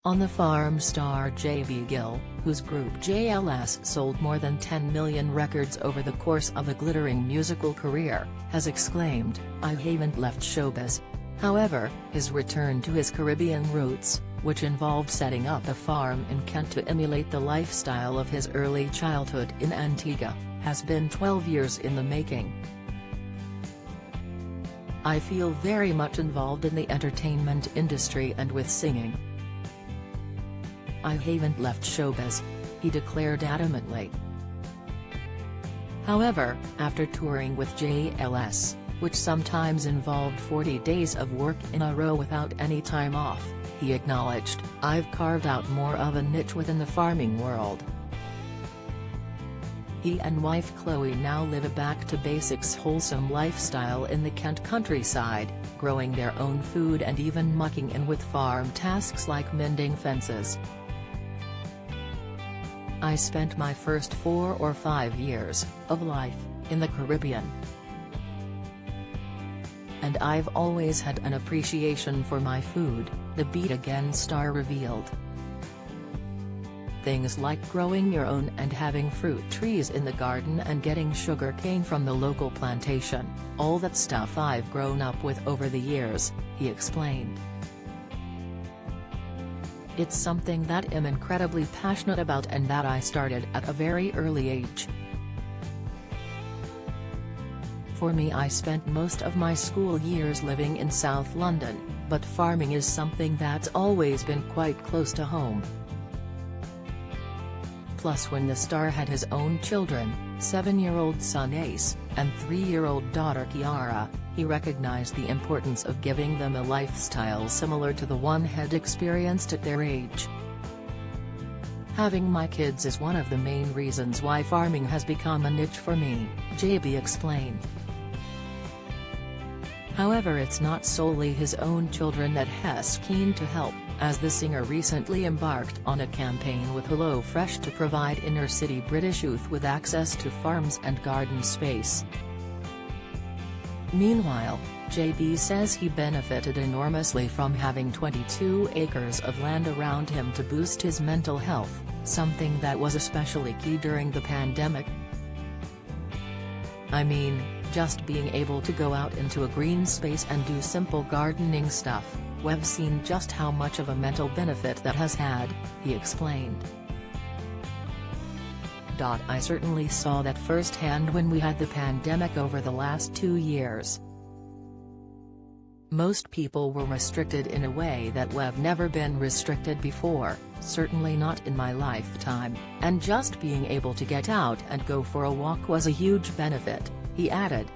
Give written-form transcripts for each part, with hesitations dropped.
On the farm star JB Gill, whose group JLS sold more than 10 million records over the course of a glittering musical career, has exclaimed, "I haven't left showbiz." However, his return to his Caribbean roots, which involved setting up a farm in Kent to emulate the lifestyle of his early childhood in Antigua, has been 12 years in the making. "I feel very much involved in the entertainment industry and with singing. I haven't left showbiz," he declared adamantly. However, after touring with JLS, which sometimes involved 40 days of work in a row without any time off, he acknowledged, "I've carved out more of a niche within the farming world." He and wife Chloe now live a back-to-basics wholesome lifestyle in the Kent countryside, growing their own food and even mucking in with farm tasks like mending fences. "I spent my first 4 or 5 years of life in the Caribbean. And I've always had an appreciation for my food," the Beat Again star revealed. "Things like growing your own and having fruit trees in the garden and getting sugar cane from the local plantation, all that stuff I've grown up with over the years," he explained. "It's something that I'm incredibly passionate about and that I started at a very early age. For me, I spent most of my school years living in South London, but farming is something that's always been quite close to home." Plus, when the star had his own children, 7-year-old son Ace, and 3-year-old daughter Kiara, he recognized the importance of giving them a lifestyle similar to the one he'd experienced at their age. "Having my kids is one of the main reasons why farming has become a niche for me," JB explained. However, it's not solely his own children that he's keen to help, as the singer recently embarked on a campaign with HelloFresh to provide inner-city British youth with access to farms and garden space. Meanwhile, JB says he benefited enormously from having 22 acres of land around him to boost his mental health, something that was especially key during the pandemic. "I mean, just being able to go out into a green space and do simple gardening stuff, we've seen just how much of a mental benefit that has had," he explained. "I certainly saw that firsthand when we had the pandemic over the last 2 years. Most people were restricted in a way that we've never been restricted before, certainly not in my lifetime, and just being able to get out and go for a walk was a huge benefit," he added.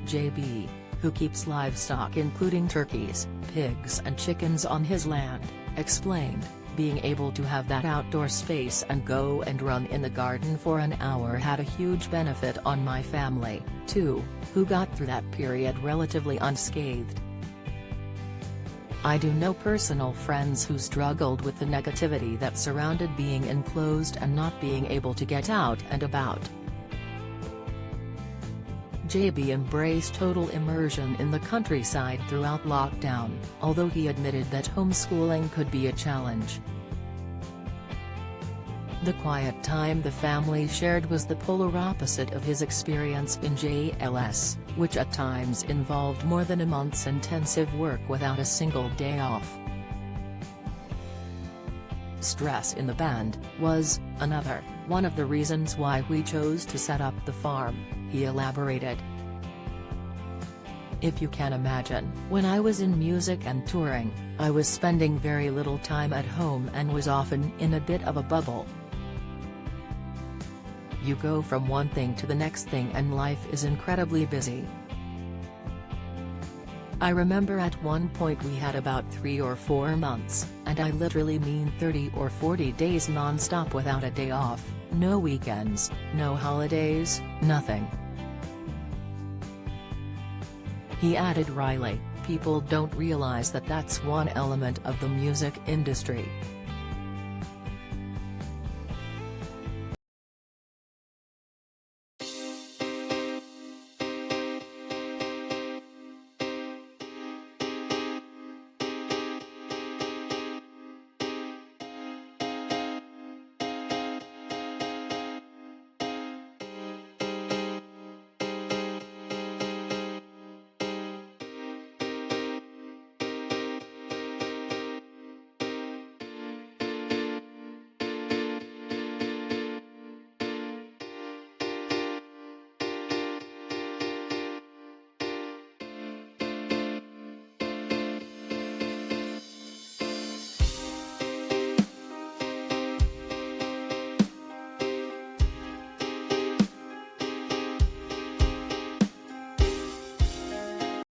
JB, who keeps livestock including turkeys, pigs and chickens on his land, explained, "Being able to have that outdoor space and go and run in the garden for an hour had a huge benefit on my family, too, who got through that period relatively unscathed. I do know personal friends who struggled with the negativity that surrounded being enclosed and not being able to get out and about." JB embraced total immersion in the countryside throughout lockdown, although he admitted that homeschooling could be a challenge. The quiet time the family shared was the polar opposite of his experience in JLS, which at times involved more than a month's intensive work without a single day off. "Stress in the band was another one of the reasons why we chose to set up the farm," he elaborated. "If you can imagine, when I was in music and touring, I was spending very little time at home and was often in a bit of a bubble. You go from one thing to the next thing and life is incredibly busy. I remember at one point we had about 3 or 4 months, and I literally mean 30 or 40 days non-stop without a day off, no weekends, no holidays, nothing." He added wryly, "People don't realize that that's one element of the music industry.